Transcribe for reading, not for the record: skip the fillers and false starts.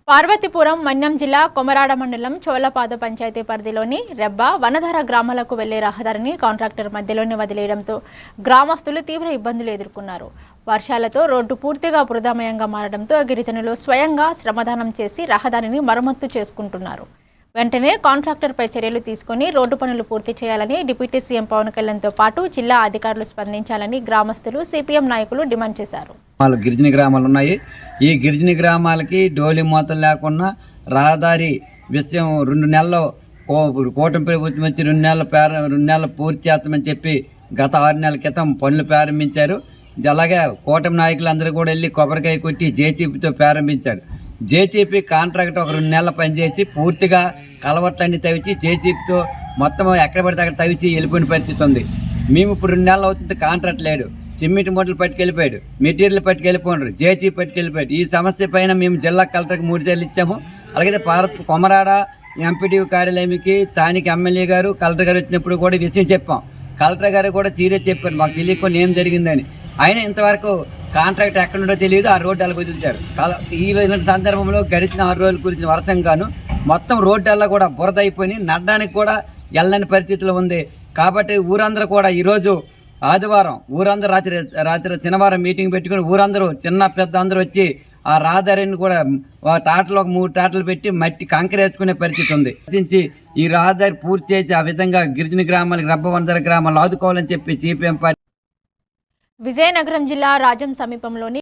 పార్వతీపురం మన్యం జిల్లా కొమరాడ మండలం చోలపాద పంచాయతీ పరిధిలోని రెబ్బ వనధార గ్రామాలకు వెళ్లే రహదారిని కాంట్రాక్టర్ మధ్యలోనే వదిలేయడంతో గ్రామస్తులు తీవ్ర ఇబ్బందులు ఎదుర్కొన్నారు. వర్షాలతో రోడ్డు పూర్తిగా బురదమయంగా మారడంతో గిరిజనులు స్వయంగా శ్రమదానం చేసి రహదారిని మరమ్మతు చేసుకుంటున్నారు. వెంటనే కాంట్రాక్టర్పై చర్యలు తీసుకుని రోడ్డు పనులు పూర్తి చేయాలని డిప్యూటీ సీఎం పవన్ కళ్యాణ్తో పాటు జిల్లా అధికారులు స్పందించాలని గ్రామస్తులు సిపిఎం నాయకులు డిమాండ్ చేశారు. గిరిజన గ్రామాలు ఉన్నాయి. ఈ గిరిజన గ్రామాలకి డోలి మూతలు లేకుండా రహదారి విషయం 2 నెలల్లో కూటమి ప్రభుత్వం వచ్చి 2 నెలలు పూర్తి చేస్తామని చెప్పి గత 6 నెలల క్రితం పనులు ప్రారంభించారు. అలాగే కూటమి నాయకులందరూ కూడా వెళ్ళి కొబ్బరికాయ కొట్టి జేసీబీతో ప్రారంభించారు. జేసీబీ కాంట్రాక్ట్ ఒక 2 నెలలు పనిచేసి పూర్తిగా కలవట్లన్నీ తవ్వించి జేసీబీతో మొత్తం ఎక్కడ పడితే అక్కడ తవ్వించి వెళ్ళిపోయిన పరిస్థితి ఉంది. మేము ఇప్పుడు 2 నెలలు అవుతుంది, కాంట్రాక్ట్ లేడు. సిమెంట్ మూటలు పట్టుకెళ్ళిపోయాడు, మెటీరియల్ పట్టుకెళ్ళిపోయినారు, జేసీబీ పట్టుకెళ్ళిపోయాడు. ఈ సమస్య పైన మేము జిల్లా కలెక్టర్కి 3 సార్లు ఇచ్చాము. అలాగే కొమరాడ ఎంపీడీఓ కార్యాలయంకి స్థానిక ఎమ్మెల్యే గారు కలెక్టర్ గారు వచ్చినప్పుడు కూడా విషయం చెప్పాం. కలెక్టర్ గారు కూడా సీరియస్ చెప్పారు, మాకు తెలియకుండా ఏం జరిగిందని. ఆయన ఇంతవరకు కాంట్రాక్ట్ ఎక్కడుండో తెలియదు, ఆ రోడ్డు అలా వదిలించారు. ఈ సందర్భంలో గడిచిన 6 రోజుల గురించి వర్షంగాను మొత్తం రోడ్డల్లా కూడా బురద అయిపోయి నడడానికి కూడా వెళ్ళని పరిస్థితిలో ఉంది. కాబట్టి ఊరందరూ కూడా ఈరోజు ఆదివారం ఊరందరూ రాత్రి శనివారం మీటింగ్ పెట్టుకుని ఊరందరూ చిన్న పెద్ద అందరూ వచ్చి ఆ రహదారిని కూడా టాటలు ఒక 3 టాటలు పెట్టి మట్టి కంకర వేసుకునే పరిస్థితి ఉంది. ఈ రహదారి పూర్తి చేసి ఆ విధంగా గిరిజన గ్రామాలకు రెబ్బ వనధార గ్రామాలు ఆదుకోవాలని చెప్పి సిపిఎం పార్టీ విజయనగరం జిల్లా రాజం సమీపంలోని